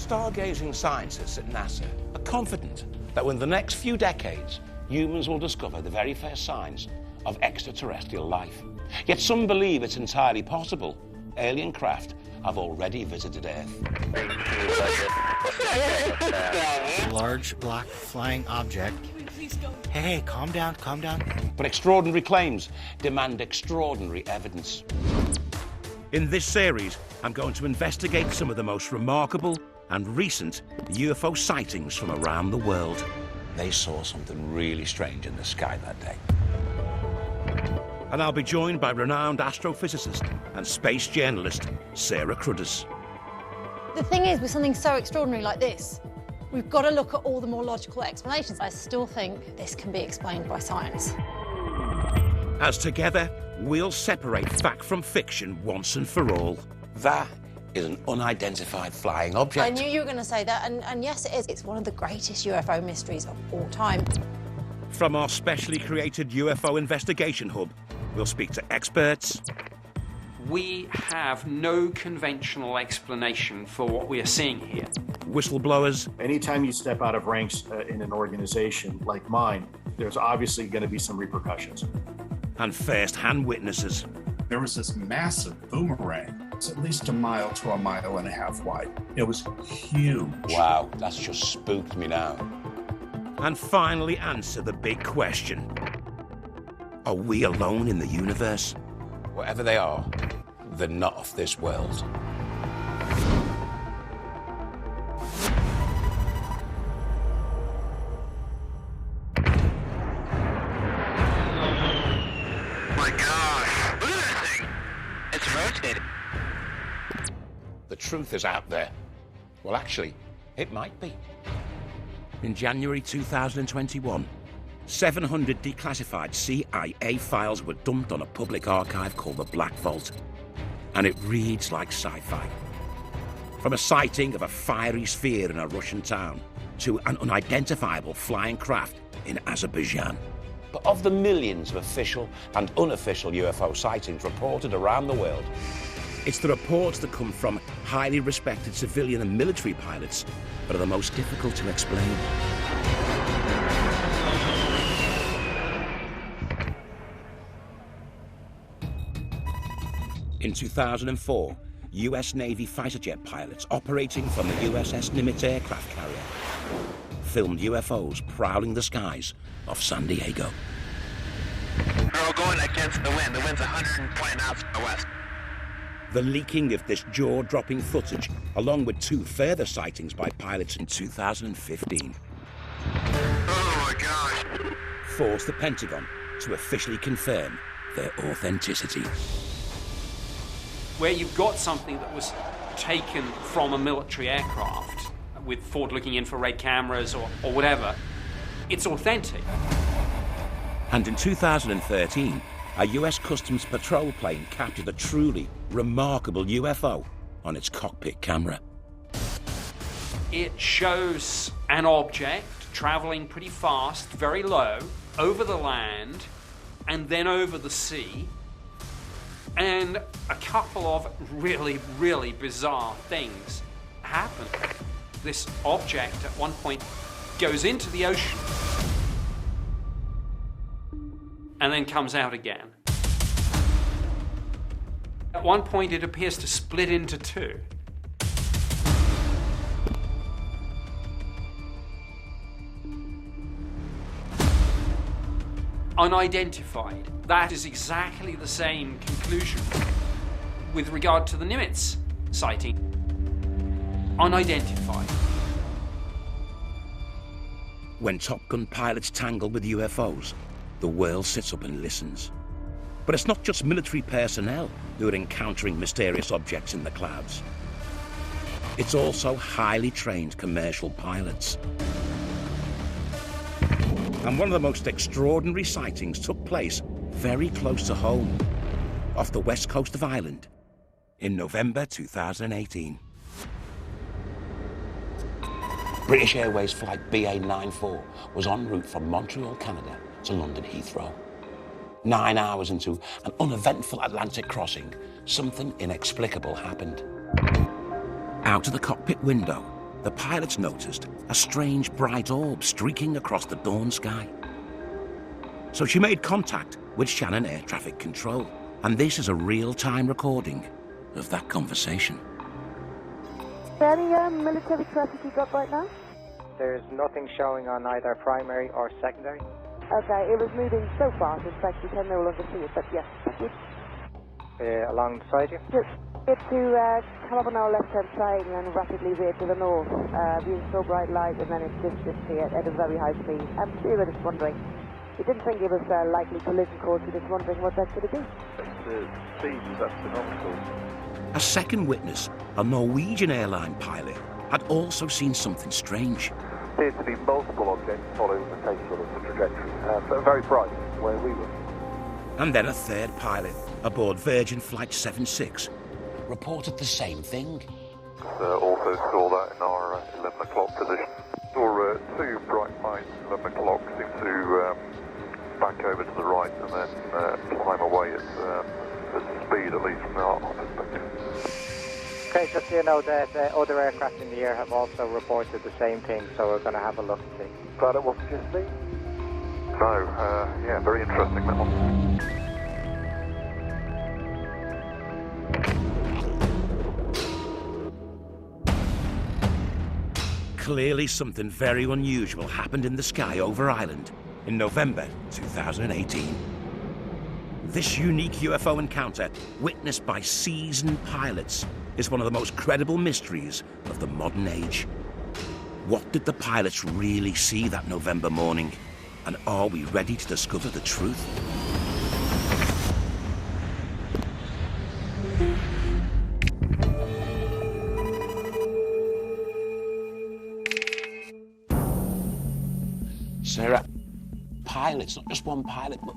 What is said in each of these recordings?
stargazing scientists at NASA are confident that within the next few decades, humans will discover the very first signs of extraterrestrial life. Yet some believe it's entirely possible alien craft have already visited Earth. A large black flying object. Hey, calm down, calm down. But extraordinary claims demand extraordinary evidence. In this series, I'm going to investigate some of the most remarkable and recent UFO sightings from around the world. They saw something really strange in the sky that day. And I'll be joined by renowned astrophysicist and space journalist Sarah Cruddas. The thing is, with something so extraordinary like this, we've got to look at all the more logical explanations. I still think this can be explained by science. As together, we'll separate fact from fiction once and for all. That is an unidentified flying object. I knew you were going to say that, and yes, it is. It's one of the greatest UFO mysteries of all time. From our specially created UFO investigation hub, we'll speak to experts. We have no conventional explanation for what we are seeing here. Whistleblowers. Anytime you step out of ranks in an organization like mine, there's obviously going to be some repercussions. And first-hand witnesses. There was this massive boomerang. It's at least 1 mile to 1.5 miles wide. It was huge. Wow, that's just spooked me now. And finally answer the big question. Are we alone in the universe? Whatever they are, they're not of this world. My gosh, look at that thing. It's rotating. The truth is out there. Well, actually, it might be. In January 2021, 700 declassified CIA files were dumped on a public archive called the Black Vault. And it reads like sci-fi. From a sighting of a fiery sphere in a Russian town to an unidentifiable flying craft in Azerbaijan. But of the millions of official and unofficial UFO sightings reported around the world, it's the reports that come from highly respected civilian and military pilots that are the most difficult to explain. In 2004, US Navy fighter jet pilots operating from the USS Nimitz aircraft carrier filmed UFOs prowling the skies of San Diego. They're all going against the wind. The wind's 120 knots to the west. The leaking of this jaw-dropping footage, along with 2 further sightings by pilots in 2015, Oh my gosh. forced the Pentagon to officially confirm their authenticity. Where you've got something that was taken from a military aircraft with forward-looking infrared cameras or whatever, it's authentic. And in 2013, a US Customs patrol plane captured a truly remarkable UFO on its cockpit camera. It shows an object traveling pretty fast, very low, over the land, and then over the sea. And a couple of really, really bizarre things happen. This object at one point goes into the ocean and then comes out again. At one point it appears to split into 2. Unidentified. That is exactly the same conclusion with regard to the Nimitz sighting. Unidentified. When Top Gun pilots tangle with UFOs, the world sits up and listens. But it's not just military personnel who are encountering mysterious objects in the clouds. It's also highly trained commercial pilots. And one of the most extraordinary sightings took place very close to home, off the west coast of Ireland, in November 2018. British Airways flight BA94 was en route from Montreal, Canada to London Heathrow. 9 hours into an uneventful Atlantic crossing, something inexplicable happened. Out of the cockpit window, the pilots noticed a strange bright orb streaking across the dawn sky. So she made contact with Shannon Air Traffic Control, and this is a real-time recording of that conversation. Any military traffic you got right now? There's nothing showing on either primary or secondary. Okay, it was moving so fast, in fact we can no longer see it, but yes, good. Along the side here? Just get to come up on our left-hand side and then rapidly veer to the north, being so bright light, and then it just disappeared at a very high speed. We were just wondering. We didn't think it was a likely collision course, we were just wondering what that could have been. The speed was astronomical. A second witness, a Norwegian airline pilot, had also seen something strange. There appeared to be multiple objects following the same sort of trajectory, but very bright where we were. And then a third pilot, aboard Virgin Flight 76, reported the same thing. Also saw that in our 11 o'clock position. Saw two bright lights, 11 o'clock, seemed to back over to the right and then climb away at speed, at least from our perspective. Okay, just so you know that other aircraft in the air have also reported the same thing, so we're going to have a look and see. Glad it wasn't just me. No, yeah, very interesting that one. Clearly something very unusual happened in the sky over Ireland in November 2018. This unique UFO encounter, witnessed by seasoned pilots, is one of the most credible mysteries of the modern age. What did the pilots really see that November morning? And are we ready to discover the truth? Sarah, pilots, not just one pilot, but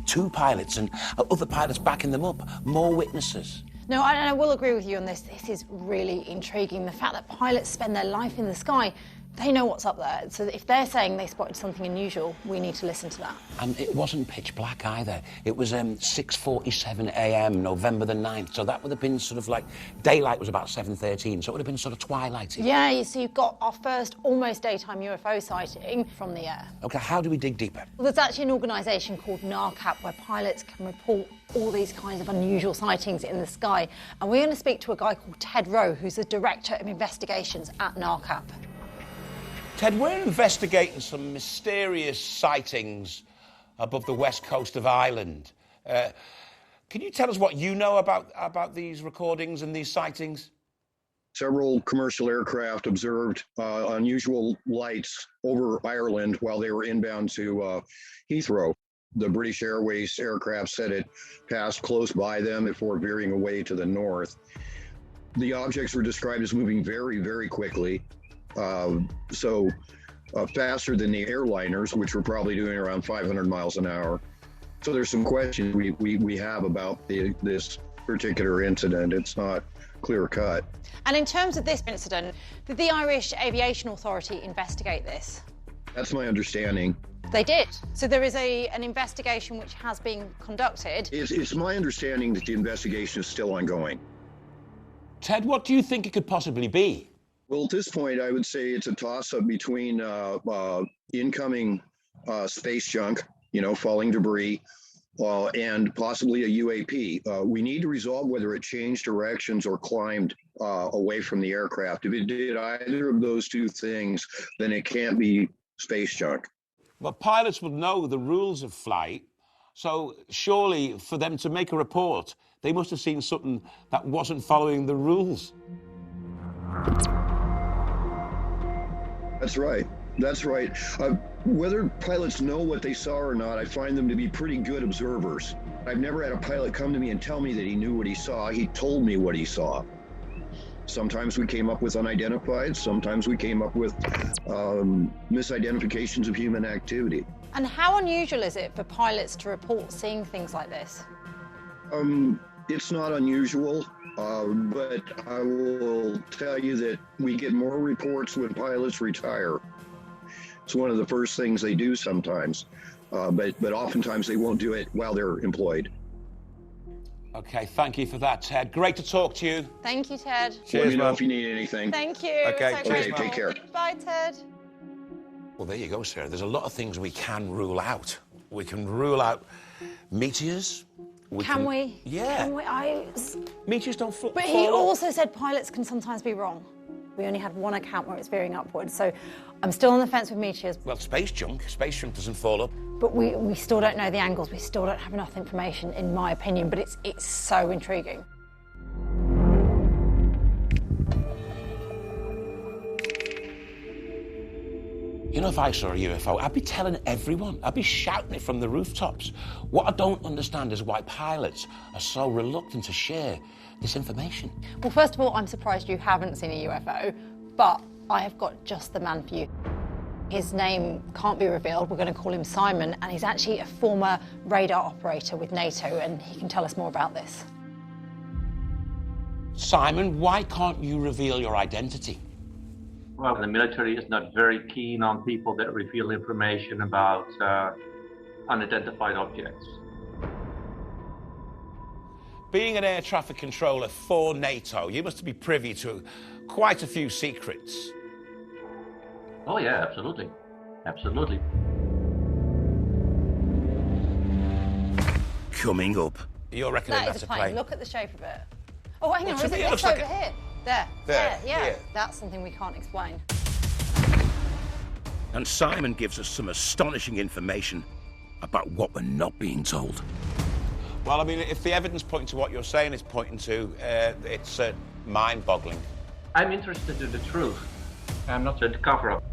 two pilots, and other pilots backing them up, more witnesses. No, I will agree with you on this. This is really intriguing. The fact that pilots spend their life in the sky, they know what's up there. So if they're saying they spotted something unusual, we need to listen to that. And it wasn't pitch black either. It was 6:47 a.m., November the 9th. So that would have been sort of like, daylight was about 7:13, so it would have been sort of twilighty. Yeah, so you've got our first almost daytime UFO sighting from the air. OK, how do we dig deeper? Well, there's actually an organisation called NARCAP where pilots can report all these kinds of unusual sightings in the sky. And we're going to speak to a guy called Ted Rowe, who's the Director of Investigations at NARCAP. Ted, we're investigating some mysterious sightings above the west coast of Ireland. Can you tell us what you know about these recordings and these sightings? Several commercial aircraft observed unusual lights over Ireland while they were inbound to Heathrow. The British Airways aircraft said it passed close by them before veering away to the north. The objects were described as moving very, very quickly. Faster than the airliners, which were probably doing around 500 miles an hour. So there's some questions we have about this particular incident. It's not clear cut. And in terms of this incident, did the Irish Aviation Authority investigate this? That's my understanding. They did. So there is an investigation which has been conducted. It's my understanding that the investigation is still ongoing. Ted, what do you think it could possibly be? Well, at this point, I would say it's a toss-up between incoming space junk, falling debris, and possibly a UAP. We need to resolve whether it changed directions or climbed away from the aircraft. If it did either of those two things, then it can't be space junk. But pilots would know the rules of flight, so surely for them to make a report, they must have seen something that wasn't following the rules. That's right. That's right. Whether pilots know what they saw or not, I find them to be pretty good observers. I've never had a pilot come to me and tell me that he knew what he saw. He told me what he saw. Sometimes we came up with unidentified. Sometimes we came up with misidentifications of human activity. And how unusual is it for pilots to report seeing things like this? It's not unusual. But I will tell you that we get more reports when pilots retire. It's one of the first things they do sometimes, but oftentimes they won't do it while they're employed. Okay, thank you for that, Ted. Great to talk to you. Thank you, Ted. Let me know man. if you need anything. Thank you. Okay, So cheers, grateful. take care. Bye, Ted. Well, there you go, Sarah. There's a lot of things we can rule out. We can rule out meteors. Can we? Yeah. Can we? Meteors don't fall. But he also said pilots can sometimes be wrong. We only had one account where it's veering upwards, so I'm still on the fence with meteors. Well, space junk doesn't fall up. But we still don't know the angles. We still don't have enough information, in my opinion. But it's so intriguing. You know, if I saw a UFO, I'd be telling everyone. I'd be shouting it from the rooftops. What I don't understand is why pilots are so reluctant to share this information. Well, first of all, I'm surprised you haven't seen a UFO, but I have got just the man for you. His name can't be revealed. We're going to call him Simon, and he's actually a former radar operator with NATO, and he can tell us more about this. Simon, why can't you reveal your identity? Well, the military is not very keen on people that reveal information about unidentified objects. Being an air traffic controller for NATO, you must be privy to quite a few secrets. Oh, yeah, absolutely. Absolutely. Coming up. You're reckoning That is that's a a plane. plane. Look at the shape of it. Oh, hang on, Well, to is it me, it this looks over like here? There. There, yeah. here. That's something we can't explain. And Simon gives us some astonishing information about what we're not being told. Well, I mean, if the evidence pointing to what you're saying is pointing to, it's mind-boggling. I'm interested in the truth. I'm not in the cover-up.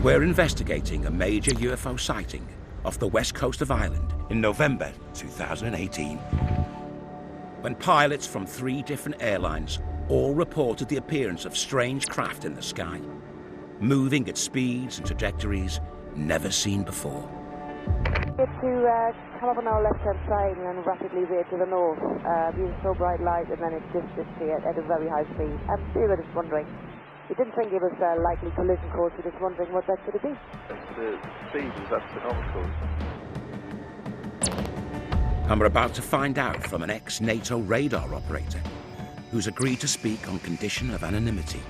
We're investigating a major UFO sighting off the west coast of Ireland in November 2018. When pilots from 3 different airlines all reported the appearance of strange craft in the sky, moving at speeds and trajectories never seen before. It's to come up on our left-hand side and then rapidly veer to the north, being so bright light, and then it just disappeared at a very high speed. We were just wondering. We didn't think it was a likely collision course. We're just wondering what that could have been. The speed was astronomical. And we're about to find out from an ex-NATO radar operator who's agreed to speak on condition of anonymity.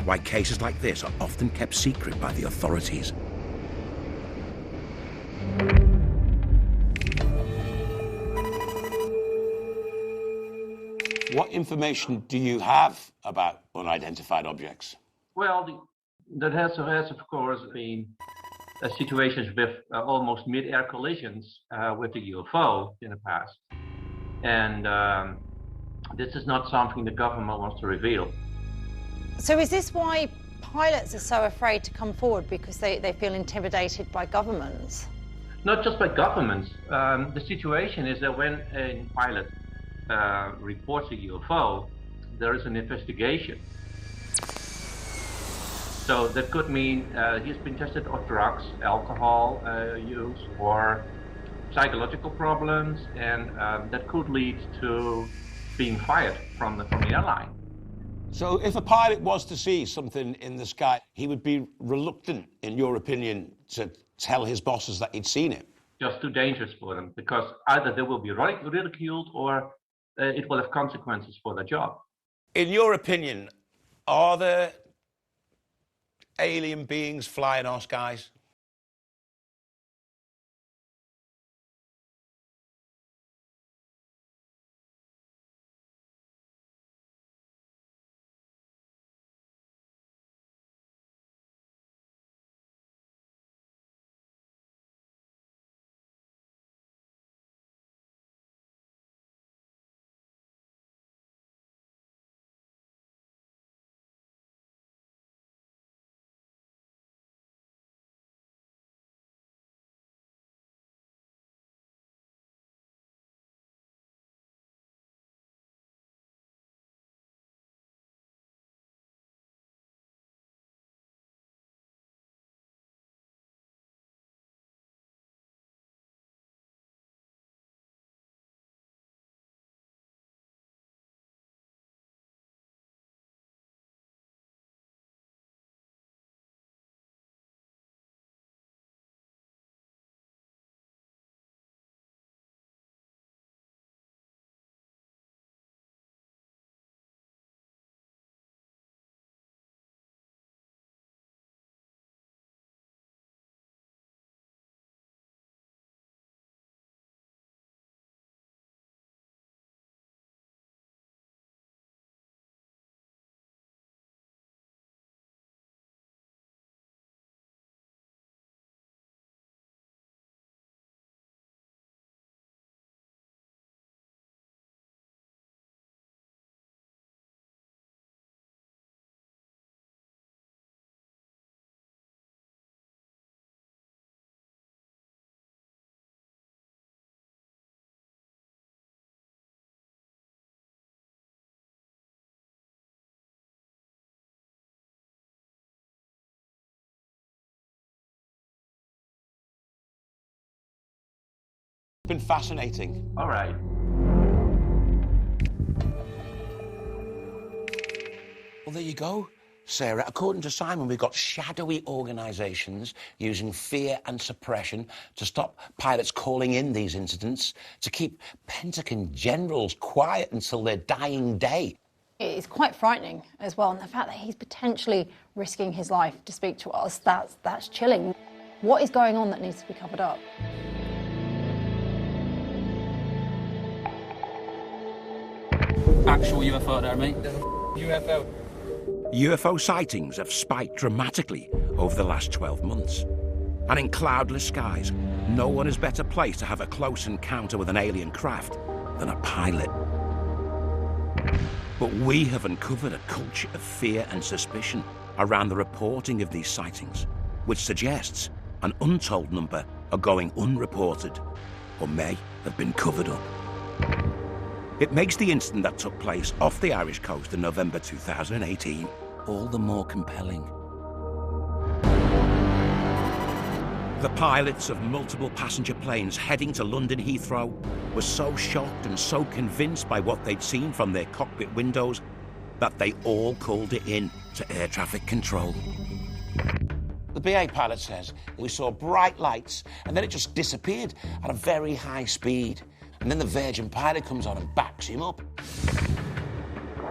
Why cases like this are often kept secret by the authorities. What information do you have about unidentified objects? Well, there has of course been situations with almost mid-air collisions with the UFO in the past. And this is not something the government wants to reveal. So is this why pilots are so afraid to come forward, because they feel intimidated by governments? Not just by governments. The situation is that when a pilot reports a UFO, there is an investigation. So that could mean he's been tested on drugs, alcohol use, or psychological problems, and that could lead to being fired from the airline. So if a pilot was to see something in the sky, he would be reluctant, in your opinion, to tell his bosses that he'd seen it? Just too dangerous for them, because either they will be ridiculed or it will have consequences for their job. In your opinion, are there alien beings flying our skies? Been fascinating. All right. Well, there you go, Sarah. According to Simon, we've got shadowy organisations using fear and suppression to stop pilots calling in these incidents, to keep Pentagon generals quiet until their dying day. It's quite frightening as well, and the fact that he's potentially risking his life to speak to us, that's chilling. What is going on that needs to be covered up? Actual UFO there, mate. UFO. UFO sightings have spiked dramatically over the last 12 months. And in cloudless skies, no one is better placed to have a close encounter with an alien craft than a pilot. But we have uncovered a culture of fear and suspicion around the reporting of these sightings, which suggests an untold number are going unreported or may have been covered up. It makes the incident that took place off the Irish coast in November 2018 all the more compelling. The pilots of multiple passenger planes heading to London Heathrow were so shocked and so convinced by what they'd seen from their cockpit windows that they all called it in to air traffic control. The BA pilot says, we saw bright lights and then it just disappeared at a very high speed. And then the Virgin pilot comes on and backs him up.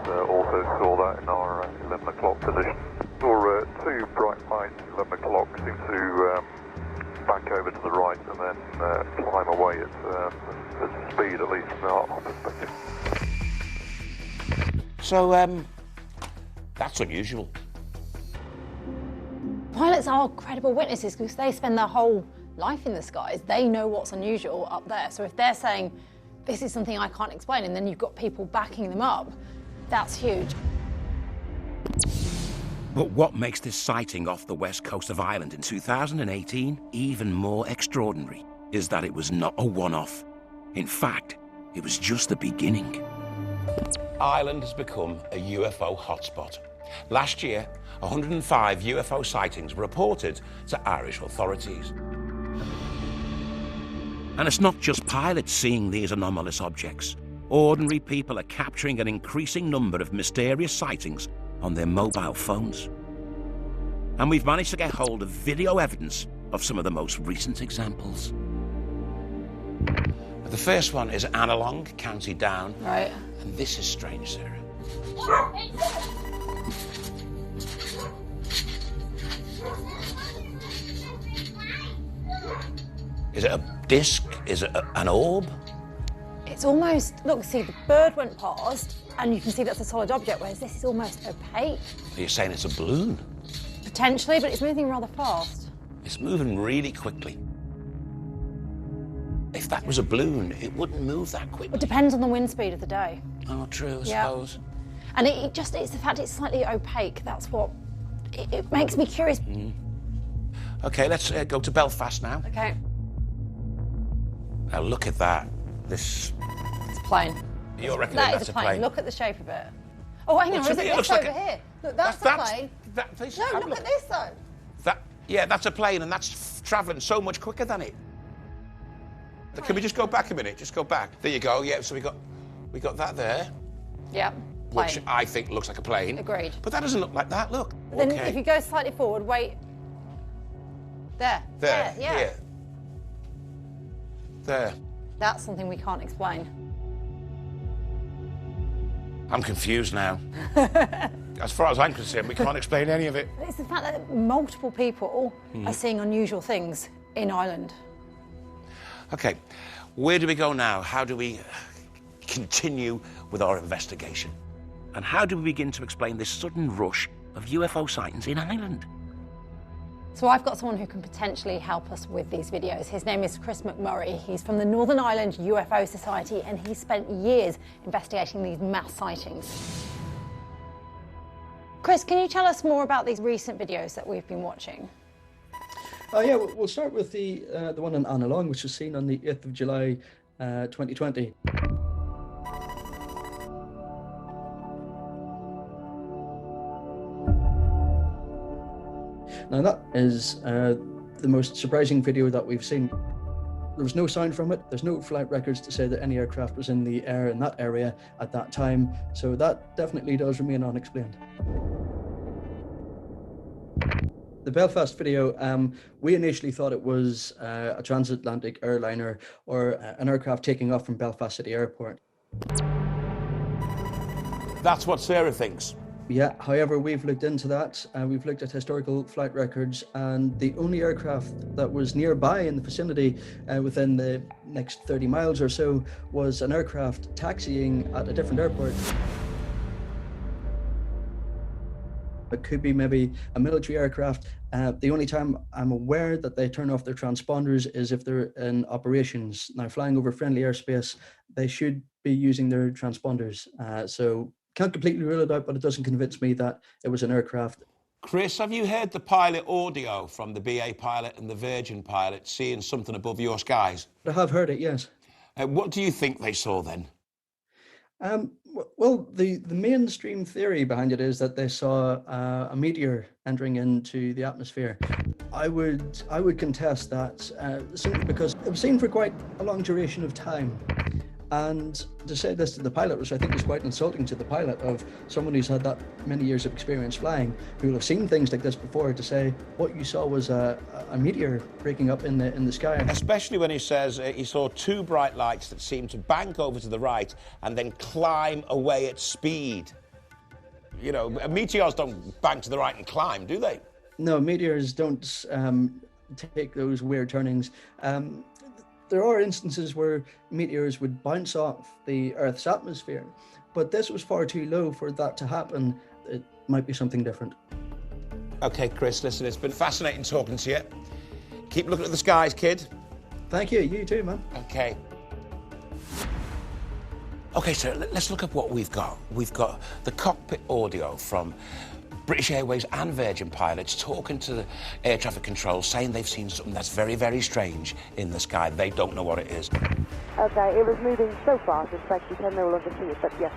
Also saw that in our 11 o'clock position. Saw two bright lights, 11 o'clock, seem to back over to the right and then climb away at speed, at least from our perspective. So, that's unusual. Pilots are credible witnesses because they spend their whole life in the skies. They know what's unusual up there. So if they're saying, this is something I can't explain, and then you've got people backing them up, that's huge. But what makes this sighting off the west coast of Ireland in 2018 even more extraordinary is that it was not a one-off. In fact, it was just the beginning. Ireland has become a UFO hotspot. Last year, 105 UFO sightings were reported to Irish authorities. And it's not just pilots seeing these anomalous objects. Ordinary people are capturing an increasing number of mysterious sightings on their mobile phones. And we've managed to get hold of video evidence of some of the most recent examples. The first one is Annalong, County Down. Right. And this is strange, Sarah. Is it a disc? Is it an orb? It's almost, look, see, the bird went past and you can see that's a solid object, whereas this is almost opaque. Are you saying it's a balloon? Potentially, but it's moving rather fast. It's moving really quickly. If that was a balloon, it wouldn't move that quickly. It depends on the wind speed of the day. Oh, true, I suppose. And it's the fact it's slightly opaque, that's what, it makes me curious. Okay, let's go to Belfast now. Okay. Now look at that. It's a plane. You're reckoning That that's is a plane. Look at the shape of it. Oh, hang on, is it this over here? Look, that's a plane. No, look at this though. Yeah, that's a plane and that's travelling so much quicker than it. Can we just go back a minute? Just go back. There you go. Yeah, so we got that there. Yeah. Plane. Which I think looks like a plane. Agreed. But that doesn't look like that. Look. Then if you go slightly forward, wait. There. There. Yeah. Here. There. That's something we can't explain. I'm confused now. As far as I'm concerned, we can't explain any of it. It's the fact that multiple people are seeing unusual things in Ireland. Okay, where do we go now? How do we continue with our investigation? And how do we begin to explain this sudden rush of UFO sightings in Ireland? So I've got someone who can potentially help us with these videos. His name is Chris McMurray. He's from the Northern Ireland UFO Society and he spent years investigating these mass sightings. Chris, can you tell us more about these recent videos that we've been watching? Yeah, we'll start with the one in Annalong, which was seen on the 8th of July, 2020. Now that is the most surprising video that we've seen. There was no sound from it. There's no flight records to say that any aircraft was in the air in that area at that time. So that definitely does remain unexplained. The Belfast video, we initially thought it was a transatlantic airliner or an aircraft taking off from Belfast City Airport. That's what Sarah thinks. Yeah, however, we've looked into that. We've looked at historical flight records, and the only aircraft that was nearby in the vicinity within the next 30 miles or so was an aircraft taxiing at a different airport. It could be maybe a military aircraft. The only time I'm aware that they turn off their transponders is if they're in operations. Now, flying over friendly airspace, they should be using their transponders. So can't completely rule it out, but it doesn't convince me that it was an aircraft. Chris, have you heard the pilot audio from the BA pilot and the Virgin pilot seeing something above your skies? I have heard it, yes. What do you think they saw then? Well, the mainstream theory behind it is that they saw a meteor entering into the atmosphere. I would contest that simply because it was seen for quite a long duration of time. And to say this to the pilot, which I think is quite insulting to the pilot of someone who's had that many years of experience flying, who will have seen things like this before, to say what you saw was a meteor breaking up in the sky. Especially when he says he saw two bright lights that seemed to bank over to the right and then climb away at speed. You know, meteors don't bank to the right and climb, do they? No, meteors don't take those weird turnings. There are instances where meteors would bounce off the Earth's atmosphere, but this was far too low for that to happen. It might be something different. OK, Chris, listen, it's been fascinating talking to you. Keep looking at the skies, kid. Thank you. You too, man. OK. OK, so let's look at what we've got. We've got the cockpit audio from British Airways and Virgin pilots talking to the air traffic control, saying they've seen something that's very, very strange in the sky. They don't know what it is. Okay, it was moving so fast, in fact, you can no longer see it, but yes.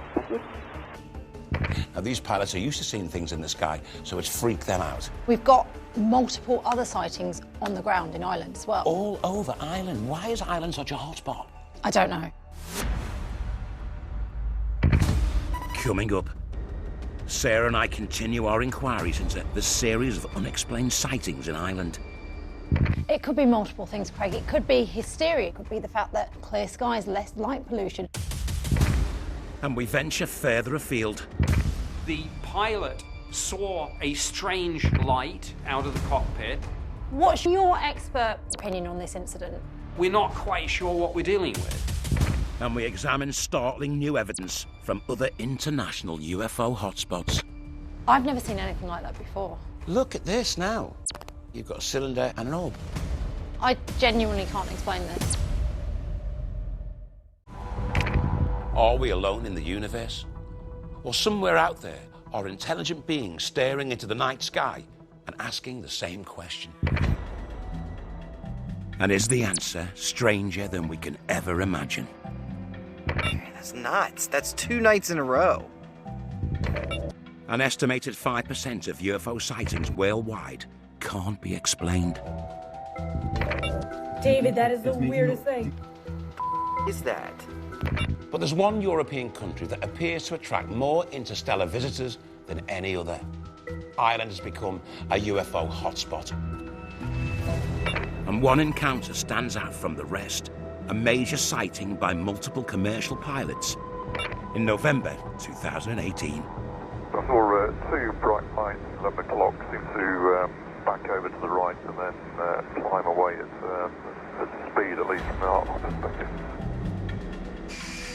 Now, these pilots are used to seeing things in the sky, so it's freaked them out. We've got multiple other sightings on the ground in Ireland as well. All over Ireland. Why is Ireland such a hotspot? I don't know. Coming up, Sarah and I continue our inquiries into the series of unexplained sightings in Ireland. It could be multiple things, Craig. It could be hysteria. It could be the fact that clear skies, less light pollution. And we venture further afield. The pilot saw a strange light out of the cockpit. What's your expert opinion on this incident? We're not quite sure what we're dealing with. And we examine startling new evidence from other international UFO hotspots. I've never seen anything like that before. Look at this now. You've got a cylinder and an orb. I genuinely can't explain this. Are we alone in the universe? Or somewhere out there are intelligent beings staring into the night sky and asking the same question? And is the answer stranger than we can ever imagine? That's nuts. That's 2 nights in a row. An estimated 5% of UFO sightings worldwide can't be explained. David, that is the weirdest thing. Is that? But there's one European country that appears to attract more interstellar visitors than any other. Ireland has become a UFO hotspot. And one encounter stands out from the rest. A major sighting by multiple commercial pilots in November 2018. I saw 2 bright lights, 11 o'clock, seem to back over to the right and then climb away at speed, at least from our perspective.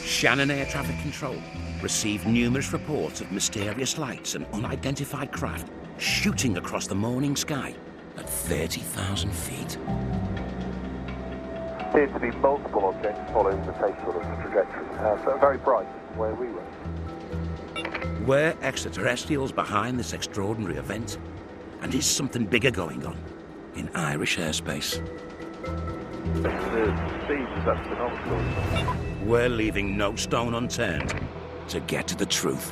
Shannon Air Traffic Control received numerous reports of mysterious lights and unidentified craft shooting across the morning sky at 30,000 feet. Appeared to be multiple objects following the same sort of trajectory, so very bright where we were. Were extraterrestrials behind this extraordinary event? And is something bigger going on in Irish airspace? The speed is astronomical. We're leaving no stone unturned to get to the truth.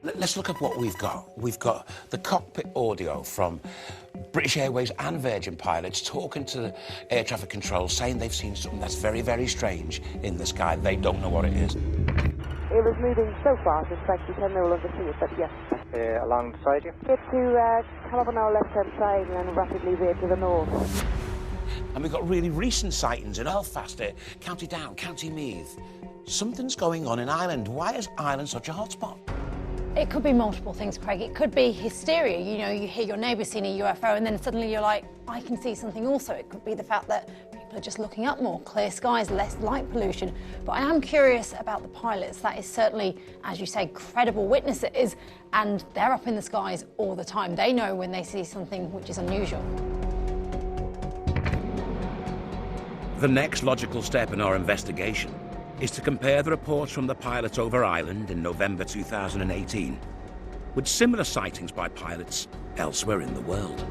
Let's look at what we've got. We've got the cockpit audio from British Airways and Virgin pilots talking to the air traffic control, saying they've seen something that's very, very strange in the sky. They don't know what it is. It was moving so fast, in fact, we can no longer see it, but yes. Alongside you? Get to come up on our left-hand side and then rapidly veer to the north. And we've got really recent sightings in Belfast, County Down, County Meath. Something's going on in Ireland. Why is Ireland such a hotspot? It could be multiple things, Craig. It could be hysteria. You know, you hear your neighbour seeing a UFO and then suddenly you're like, I can see something also. It could be the fact that people are just looking up more, clear skies, less light pollution. But I am curious about the pilots. That is certainly, as you say, credible witnesses, and they're up in the skies all the time. They know when they see something which is unusual. The next logical step in our investigation is to compare the reports from the pilots over Ireland in November 2018 with similar sightings by pilots elsewhere in the world.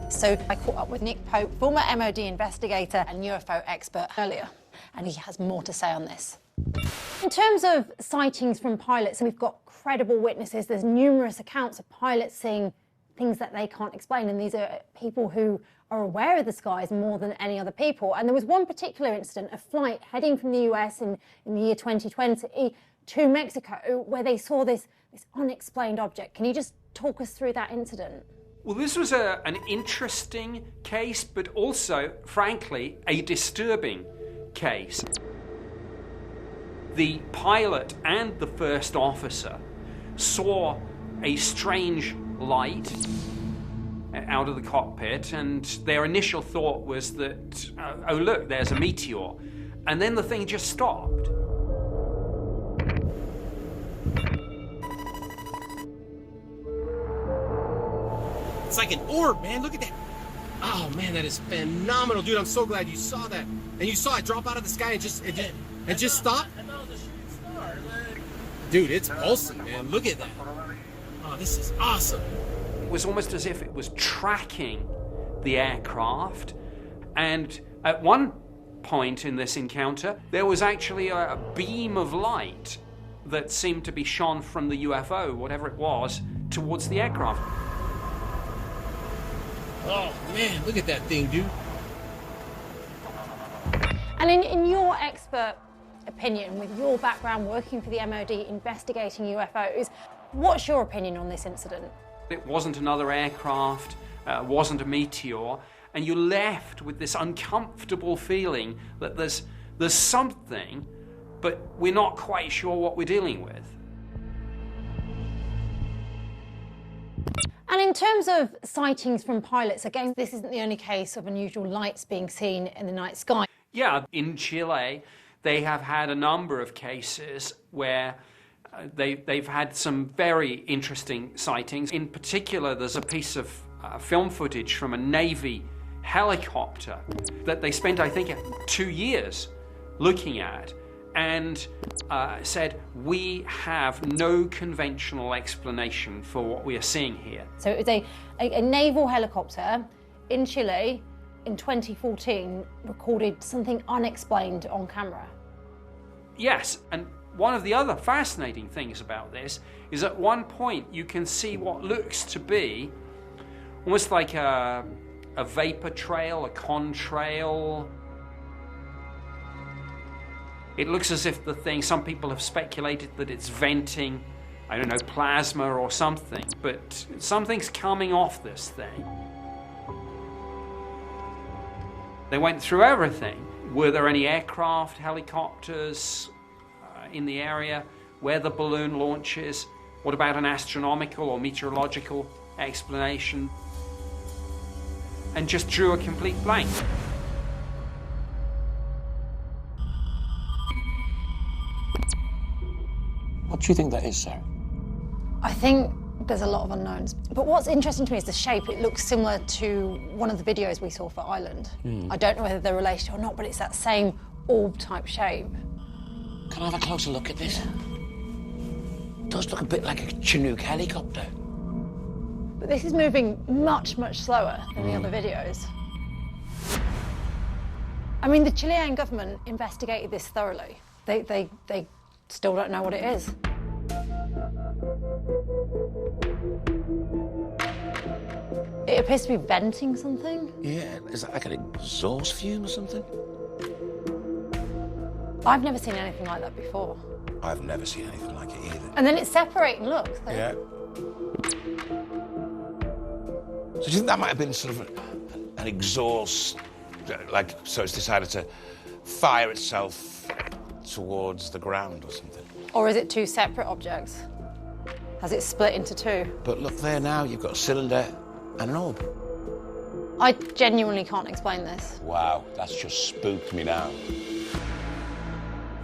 So I caught up with Nick Pope, former MOD investigator and UFO expert earlier, and he has more to say on this. In terms of sightings from pilots, we've got credible witnesses. There's numerous accounts of pilots seeing things that they can't explain, and these are people who are aware of the skies more than any other people. And there was one particular incident, a flight heading from the US in the year 2020 to Mexico, where they saw this unexplained object. Can you just talk us through that incident? Well, this was an interesting case, but also, frankly, a disturbing case. The pilot and the first officer saw a strange light out of the cockpit, and their initial thought was that, oh look, there's a meteor. And then the thing just stopped. It's like an orb, man. Look at that. Oh man, that is phenomenal, dude. I'm so glad you saw that. And you saw it drop out of the sky and just stop. I thought it was a shooting star. Dude, it's pulsing, man. Look at that. Oh, this is awesome. It was almost as if it was tracking the aircraft. And at one point in this encounter, there was actually a beam of light that seemed to be shone from the UFO, whatever it was, towards the aircraft. Oh man, look at that thing, dude. And in your expert opinion, with your background working for the MOD investigating UFOs, what's your opinion on this incident? It wasn't another aircraft, wasn't a meteor, and you're left with this uncomfortable feeling that there's something, but we're not quite sure what we're dealing with. And in terms of sightings from pilots, again, this isn't the only case of unusual lights being seen in the night sky. Yeah, in Chile, they have had a number of cases where they've had some very interesting sightings. In particular, there's a piece of film footage from a Navy helicopter that they spent, I think, 2 years looking at, and said, we have no conventional explanation for what we are seeing here. So it was a naval helicopter in Chile in 2014 recorded something unexplained on camera. Yes, and one of the other fascinating things about this is at one point you can see what looks to be almost like a vapor trail, a contrail. It looks as if the thing, some people have speculated that it's venting, I don't know, plasma or something, but something's coming off this thing. They went through everything. Were there any aircraft, helicopters in the area? Where the balloon launches? What about an astronomical or meteorological explanation? And just drew a complete blank. What do you think that is, Sarah? I think there's a lot of unknowns. But what's interesting to me is the shape. It looks similar to one of the videos we saw for Ireland. I don't know whether they're related or not, but it's that same orb-type shape. Can I have a closer look at this? It does look a bit like a Chinook helicopter. But this is moving much, much slower than the other videos. I mean, the Chilean government investigated this thoroughly. They still don't know what it is. It appears to be venting something. Yeah, is that like an exhaust fume or something? I've never seen anything like that before. I've never seen anything like it either. And then it's separating, look. Yeah. So do you think that might have been sort of an exhaust, like, so it's decided to fire itself towards the ground or something? Or is it two separate objects? Has it split into two? But look there now, you've got a cylinder and an orb. I genuinely can't explain this. Wow, that's just spooked me now.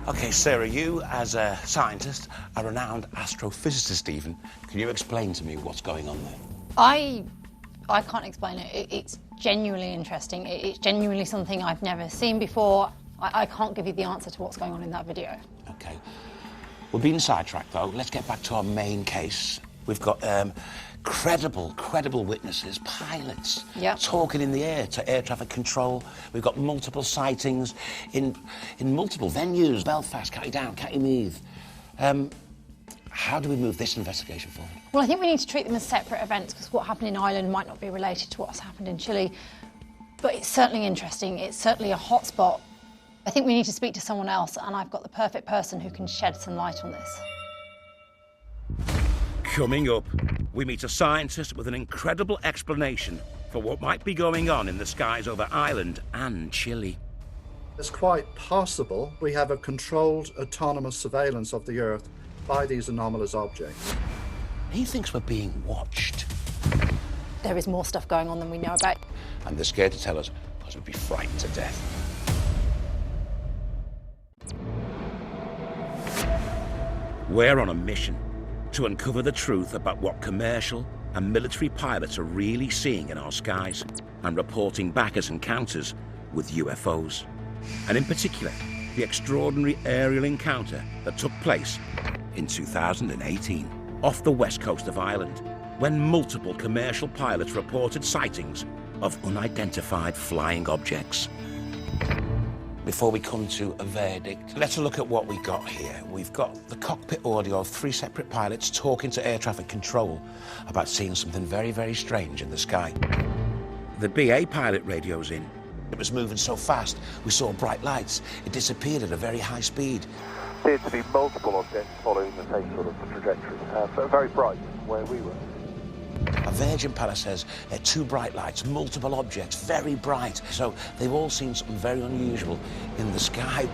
Okay, Sarah, you, as a scientist, a renowned astrophysicist even, can you explain to me what's going on there? I can't explain it. It's genuinely interesting. It's genuinely something I've never seen before. I can't give you the answer to what's going on in that video. Okay. We're being sidetracked, though. Let's get back to our main case. We've got credible witnesses, pilots, talking in the air to air traffic control. We've got multiple sightings in multiple venues. Belfast, Catty Down, Catty Meath. How do we move this investigation forward? Well, I think we need to treat them as separate events because what happened in Ireland might not be related to what's happened in Chile. But it's certainly interesting. It's certainly a hotspot. I think we need to speak to someone else, and I've got the perfect person who can shed some light on this. Coming up, we meet a scientist with an incredible explanation for what might be going on in the skies over Ireland and Chile. It's quite possible we have a controlled, autonomous surveillance of the Earth by these anomalous objects. He thinks we're being watched. There is more stuff going on than we know about. And they're scared to tell us because we'd be frightened to death. We're on a mission to uncover the truth about what commercial and military pilots are really seeing in our skies and reporting back as encounters with UFOs. And in particular, the extraordinary aerial encounter that took place in 2018 off the west coast of Ireland, when multiple commercial pilots reported sightings of unidentified flying objects. Before we come to a verdict, let's look at what we got here. We've got the cockpit audio of 3 separate pilots talking to air traffic control about seeing something very, very strange in the sky. The BA pilot radio's in. It was moving so fast, we saw bright lights. It disappeared at a very high speed. Appeared to be multiple objects following the same sort of trajectory, but very bright where we were. A Virgin pilot says there are 2 bright lights, multiple objects, very bright. So they've all seen something very unusual in the sky.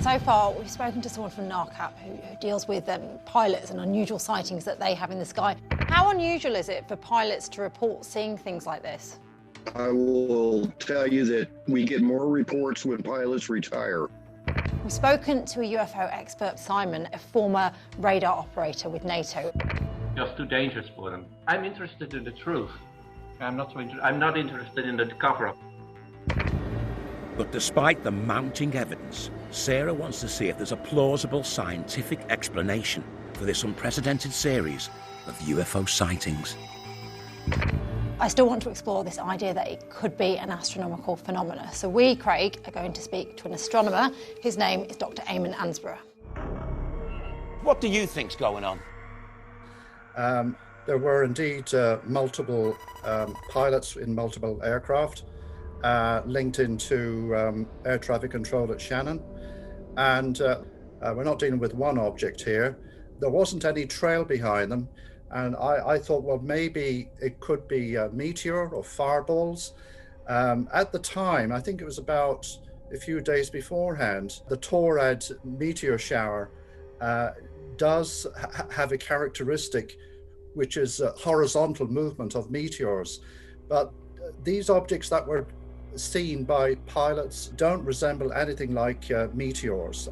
So far, we've spoken to someone from NARCAP who deals with pilots and unusual sightings that they have in the sky. How unusual is it for pilots to report seeing things like this? I will tell you that we get more reports when pilots retire. We've spoken to a UFO expert, Simon, a former radar operator with NATO. Just too dangerous for them. I'm interested in the truth. I'm not interested in the cover-up. But despite the mounting evidence, Sarah wants to see if there's a plausible scientific explanation for this unprecedented series of UFO sightings. I still want to explore this idea that it could be an astronomical phenomena. So we, Craig, are going to speak to an astronomer. His name is Dr. Eamon Ansborough. What do you think's going on? There were indeed multiple pilots in multiple aircraft linked into air traffic control at Shannon. And we're not dealing with one object here. There wasn't any trail behind them. And I thought, well, maybe it could be a meteor or fireballs. At the time, I think it was about a few days beforehand, the Torad meteor shower does have a characteristic which is a horizontal movement of meteors. But these objects that were seen by pilots don't resemble anything like meteors.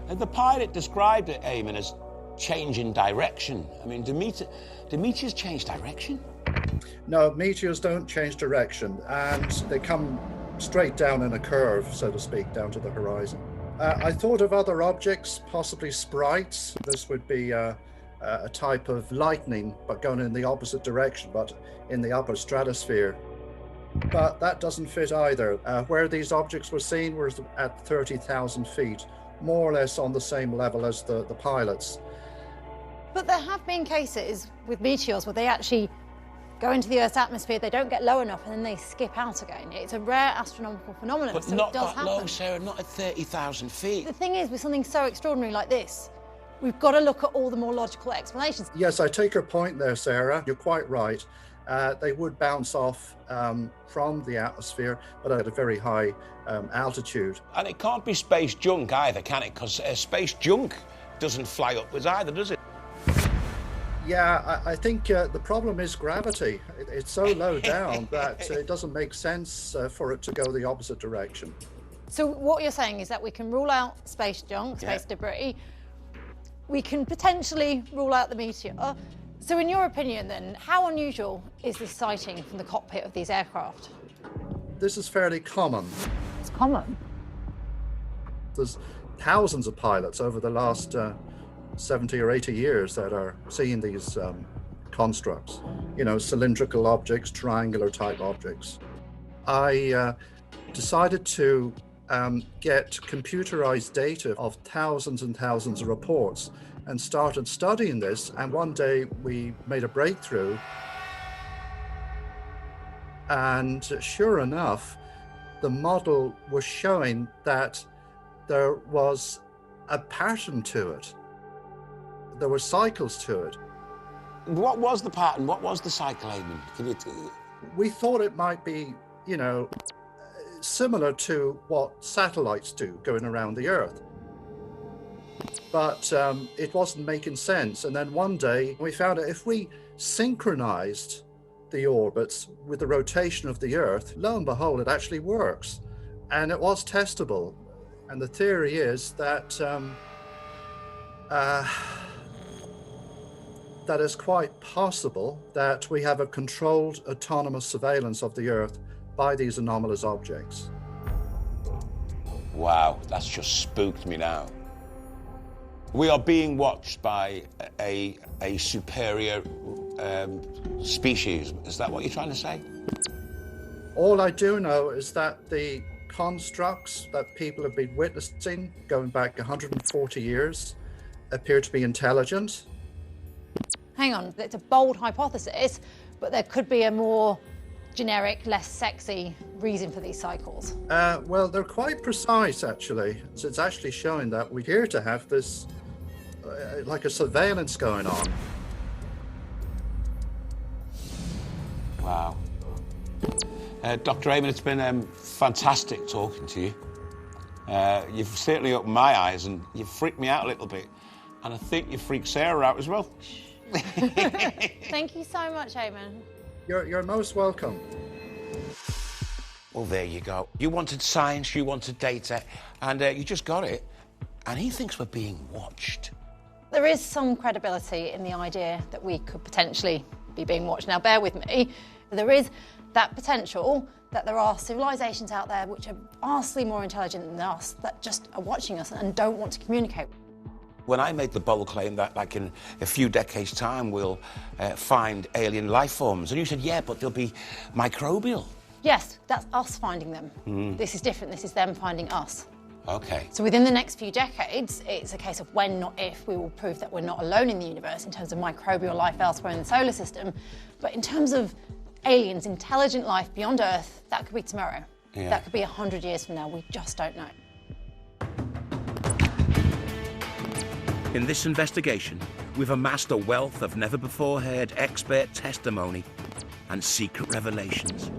And the pilot described it, Eamon, as changing direction. I mean, do meteors change direction? No, meteors don't change direction, and they come straight down in a curve, so to speak, down to the horizon. I thought of other objects, possibly sprites. This would be a type of lightning, but going in the opposite direction, but in the upper stratosphere. But that doesn't fit either. Where these objects were seen was at 30,000 feet, more or less on the same level as the pilots. But there have been cases with meteors where they actually go into the Earth's atmosphere, they don't get low enough, and then they skip out again. It's a rare astronomical phenomenon, But so not it does that happen. low, Sarah, not at 30,000 feet. The thing is, with something so extraordinary like this, we've got to look at all the more logical explanations. Yes, I take your point there, Sarah. You're quite right. They would bounce off from the atmosphere, but at a very high altitude. And it can't be space junk either, can it? Because space junk doesn't fly upwards either, does it? Yeah, I think the problem is gravity. It's so low down that it doesn't make sense for it to go the opposite direction. So what you're saying is that we can rule out space junk, space debris. We can potentially rule out the meteor. So in your opinion then, how unusual is this sighting from the cockpit of these aircraft? This is fairly common. It's common? There's thousands of pilots over the last 70 or 80 years that are seeing these constructs, you know, cylindrical objects, triangular type objects. I decided to get computerized data of thousands and thousands of reports and started studying this. And one day we made a breakthrough. And sure enough, the model was showing that there was a pattern to it. There were cycles to it. What was the pattern? What was the cycle, Eamon? We thought it might be, you know, similar to what satellites do going around the Earth. But it wasn't making sense. And then one day we found out if we synchronized the orbits with the rotation of the Earth, lo and behold, it actually works. And it was testable. And the theory is that that is quite possible that we have a controlled autonomous surveillance of the Earth by these anomalous objects. Wow, that's just spooked me now. We are being watched by a superior species. Is that what you're trying to say? All I do know is that the constructs that people have been witnessing going back 140 years appear to be intelligent. Hang on, it's a bold hypothesis, but there could be a more generic, less sexy reason for these cycles. Well, they're quite precise, actually. So it's actually showing that we appear to have this, like a surveillance going on. Wow. Dr. Eamon, it's been fantastic talking to you. You've certainly opened my eyes and you've freaked me out a little bit. And I think you freaked Sarah out as well. Thank you so much, Eamon. You're most welcome. Well, there you go. You wanted science, you wanted data, and you just got it. And he thinks we're being watched. There is some credibility in the idea that we could potentially be being watched. Now, bear with me. There is that potential that there are civilizations out there which are vastly more intelligent than us that just are watching us and don't want to communicate. When I made the bold claim that, like, in a few decades' time, we'll find alien life forms, and you said, yeah, but they'll be microbial. Yes, that's us finding them. This is different. This is them finding us. Okay. So within the next few decades, it's a case of when, not if, we will prove that we're not alone in the universe in terms of microbial life elsewhere in the solar system. But in terms of aliens, intelligent life beyond Earth, that could be tomorrow. Yeah. That could be 100 years from now. We just don't know. In this investigation, we've amassed a wealth of never-before-heard expert testimony and secret revelations.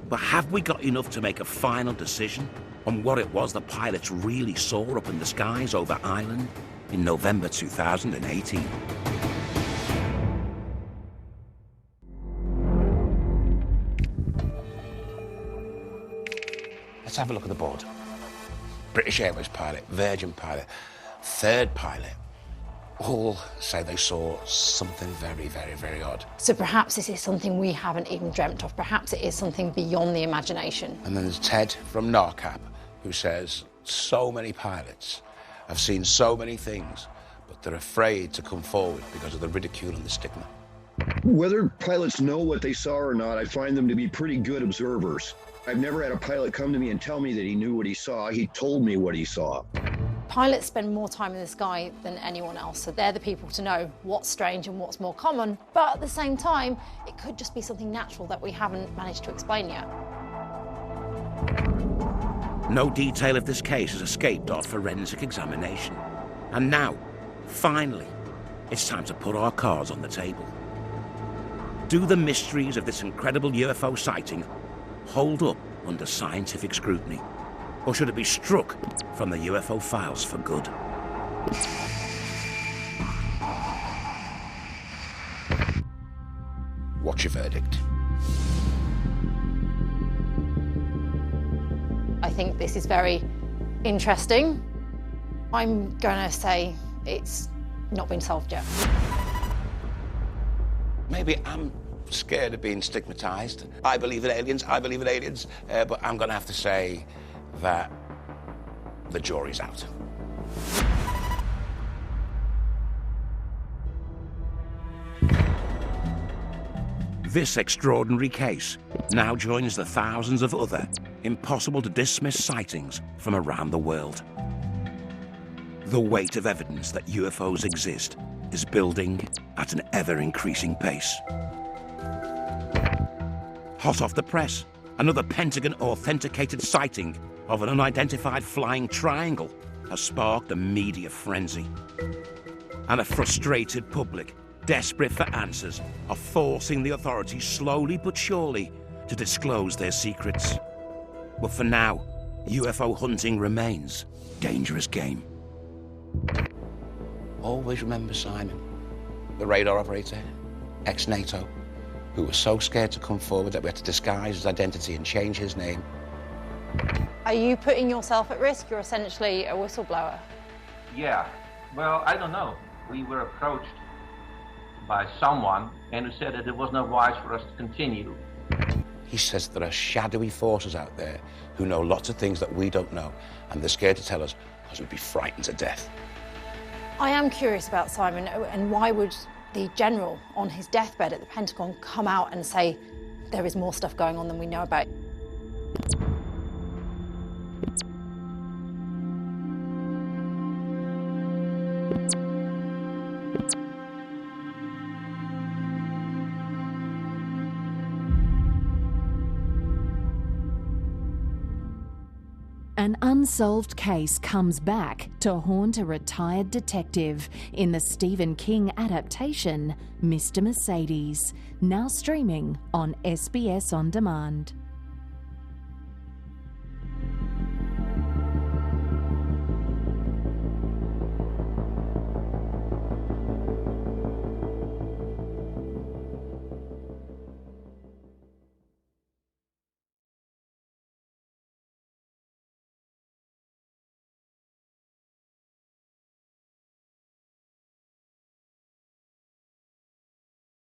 But have we got enough to make a final decision on what it was the pilots really saw up in the skies over Ireland in November 2018? Let's have a look at the board. British Airways pilot, Virgin pilot, third pilot, all say they saw something very, very, very odd. So perhaps this is something we haven't even dreamt of. Perhaps it is something beyond the imagination. And then there's Ted from NARCAP, who says so many pilots have seen so many things, but they're afraid to come forward because of the ridicule and the stigma. Whether pilots know what they saw or not, I find them to be pretty good observers. I've never had a pilot come to me and tell me that he knew what he saw. He told me what he saw. Pilots spend more time in the sky than anyone else, so they're the people to know what's strange and what's more common, but at the same time, it could just be something natural that we haven't managed to explain yet. No detail of this case has escaped our forensic examination. And now, finally, it's time to put our cards on the table. Do the mysteries of this incredible UFO sighting hold up under scientific scrutiny? Or should it be struck from the UFO files for good? What's your verdict? I think this is very interesting. I'm going to say it's not been solved yet. Maybe I'm scared of being stigmatized. I believe in aliens, but I'm going to have to say that the jury's out. This extraordinary case now joins the thousands of other impossible-to-dismiss sightings from around the world. The weight of evidence that UFOs exist is building at an ever-increasing pace. Hot off the press, another Pentagon-authenticated sighting of an unidentified flying triangle has sparked a media frenzy. And a frustrated public, desperate for answers, are forcing the authorities slowly but surely to disclose their secrets. But for now, UFO hunting remains dangerous game. Always remember Simon, the radar operator, ex-NATO, who was so scared to come forward that we had to disguise his identity and change his name. Are you putting yourself at risk? You're essentially a whistleblower. Yeah, well, I don't know. We were approached by someone and who said that it was not wise for us to continue. He says there are shadowy forces out there who know lots of things that we don't know, and they're scared to tell us because we'd be frightened to death. I am curious about Simon, and why would the general on his deathbed at the Pentagon come out and say there is more stuff going on than we know about? An unsolved case comes back to haunt a retired detective in the Stephen King adaptation, Mr. Mercedes, now streaming on SBS On Demand.